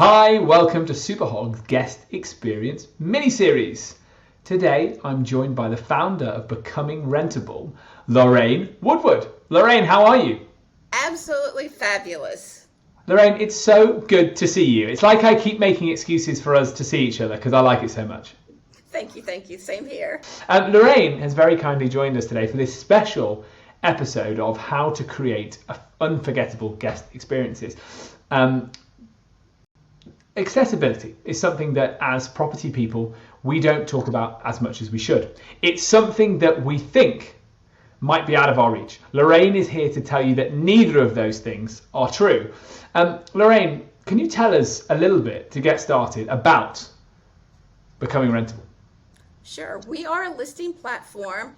Hi, welcome to Superhog's Guest Experience mini-series. Today, I'm joined by the founder of Becoming RentABLE, Lorraine Woodward. Lorraine, how are you? Absolutely fabulous. Lorraine, it's so good to see you. It's like I keep making excuses for us to see each other because I like it so much. Thank you. Same here. Lorraine has very kindly joined us today for this special episode of how to create unforgettable guest experiences. Accessibility is something that as property people we don't talk about as much as we should. It's something that we think might be out of our reach. Lorraine is here to tell you that neither of those things are true. Lorraine, can you tell us a little bit to get started about Becoming RentABLE? Sure. We are a listing platform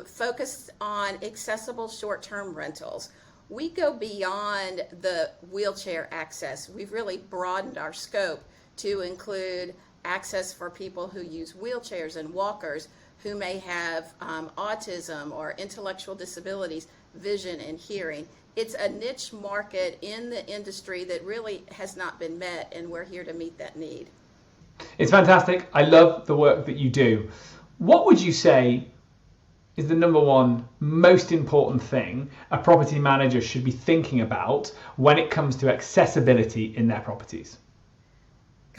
focused on accessible short-term rentals. We go beyond the wheelchair access. We've really broadened our scope to include access for people who use wheelchairs and walkers who may have autism or intellectual disabilities, vision and hearing. It's a niche market in the industry that really has not been met, and we're here to meet that need. It's fantastic. I love the work that you do. What would you say is the number one most important thing a property manager should be thinking about when it comes to accessibility in their properties?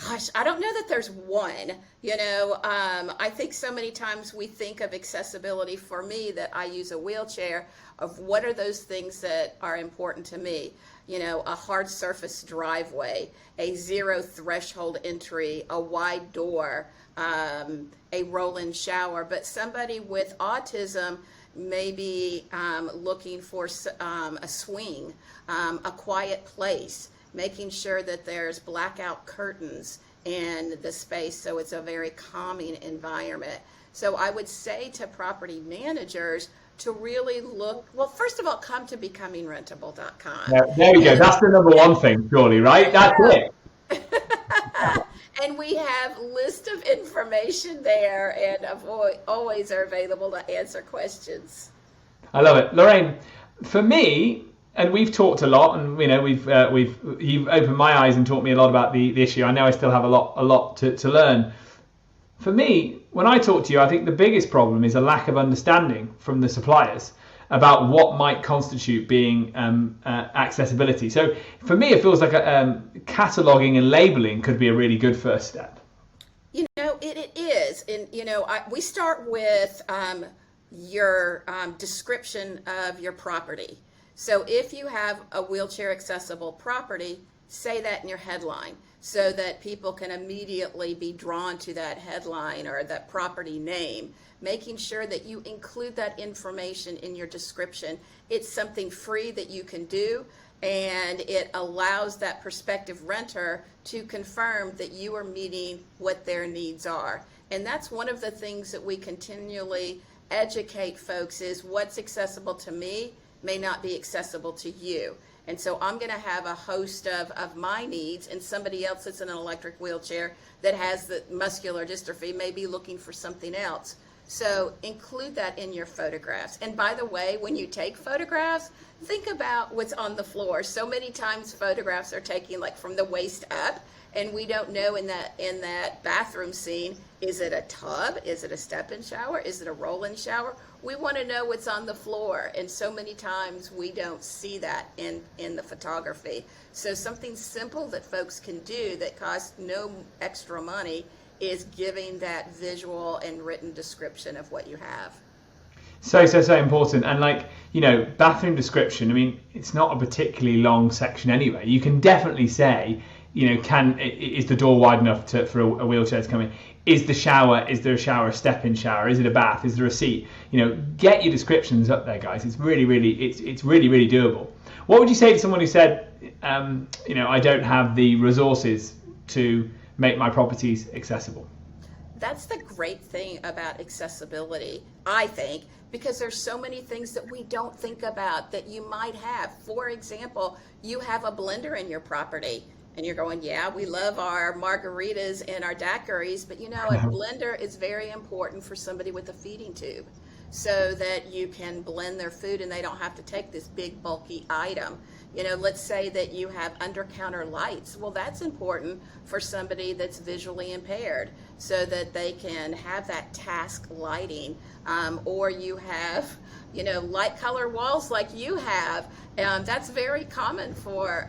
Gosh, I don't know that there's one. I think so many times we think of accessibility, for me, that I use a wheelchair, of what are those things that are important to me. A hard surface driveway, a zero threshold entry, a wide door, a roll-in shower. But somebody with autism may be looking for a swing, a quiet place, making sure that there's blackout curtains in the space so it's a very calming environment. So I would say to property managers to really look, well, first of all, come to becomingrentable.com. There we go. That's the number one thing, surely, right? That's it. And we have list of information there, and always are available to answer questions. I love it, Lorraine. For me, and we've talked a lot, and you've opened my eyes and taught me a lot about the issue. I know I still have a lot to learn. For me, when I talk to you, I think the biggest problem is a lack of understanding from the suppliers about what might constitute being accessibility. So for me, it feels like cataloging and labeling could be a really good first step. It is. And, we start with your description of your property. So if you have a wheelchair accessible property, say that in your headline so that people can immediately be drawn to that headline or that property name, making sure that you include that information in your description. It's something free that you can do, and it allows that prospective renter to confirm that you are meeting what their needs are. And that's one of the things that we continually educate folks is what's accessible to me may not be accessible to you. And so I'm going to have a host of my needs, and somebody else that's in an electric wheelchair that has the muscular dystrophy may be looking for something else. So include that in your photographs. And by the way, when you take photographs, think about what's on the floor. So many times photographs are taken like from the waist up, and we don't know in that bathroom scene, is it a tub? Is it a step-in shower? Is it a roll-in shower? We want to know what's on the floor, and so many times we don't see that in the photography. So something simple that folks can do that costs no extra money is giving that visual and written description of what you have. So important. And bathroom description, I mean, it's not a particularly long section anyway. You can definitely say, is the door wide enough for a wheelchair to come in? Is there a shower, a step-in shower? Is it a bath? Is there a seat? Get your descriptions up there, guys. It's really doable. What would you say to someone who said, I don't have the resources to make my properties accessible? That's the great thing about accessibility, I think, because there's so many things that we don't think about that you might have. For example, you have a blender in your property. And you're going, yeah, we love our margaritas and our daiquiris, but a blender is very important for somebody with a feeding tube so that you can blend their food and they don't have to take this big bulky item. Let's say that you have under-counter lights. Well, that's important for somebody that's visually impaired so that they can have that task lighting. Or you have, light color walls like you have. That's very common for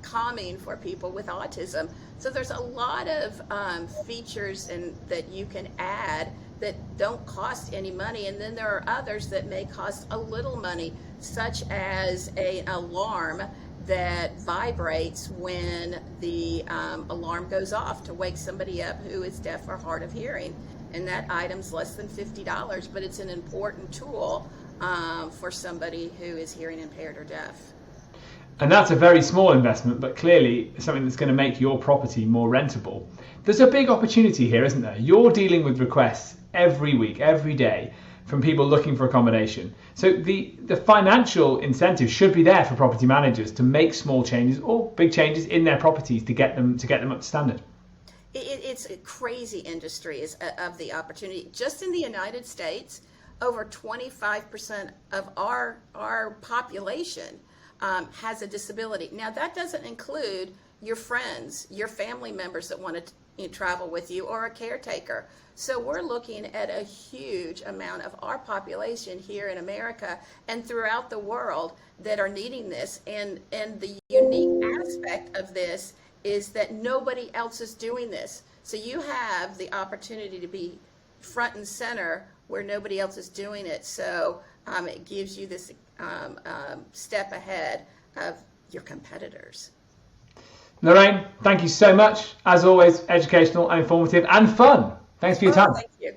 calming for people with autism. So there's a lot of features that you can add that don't cost any money, and then there are others that may cost a little money, such as an alarm that vibrates when the alarm goes off to wake somebody up who is deaf or hard of hearing. And that item's less than $50, but it's an important tool for somebody who is hearing impaired or deaf. And that's a very small investment, but clearly something that's going to make your property more rentable. There's a big opportunity here, isn't there? You're dealing with requests every week, every day, from people looking for accommodation. So the financial incentive should be there for property managers to make small changes or big changes in their properties to get them up to standard. It's a crazy industry of the opportunity. Just in the United States, over 25% of our population has a disability. Now, that doesn't include your friends, your family members that want to travel with you, or a caretaker. So we're looking at a huge amount of our population here in America and throughout the world that are needing this. And the unique aspect of this is that nobody else is doing this. So you have the opportunity to be front and center where nobody else is doing it. So it gives you this step ahead of your competitors. Lorraine, thank you so much. As always, educational and informative and fun. Thanks for your time. Thank you.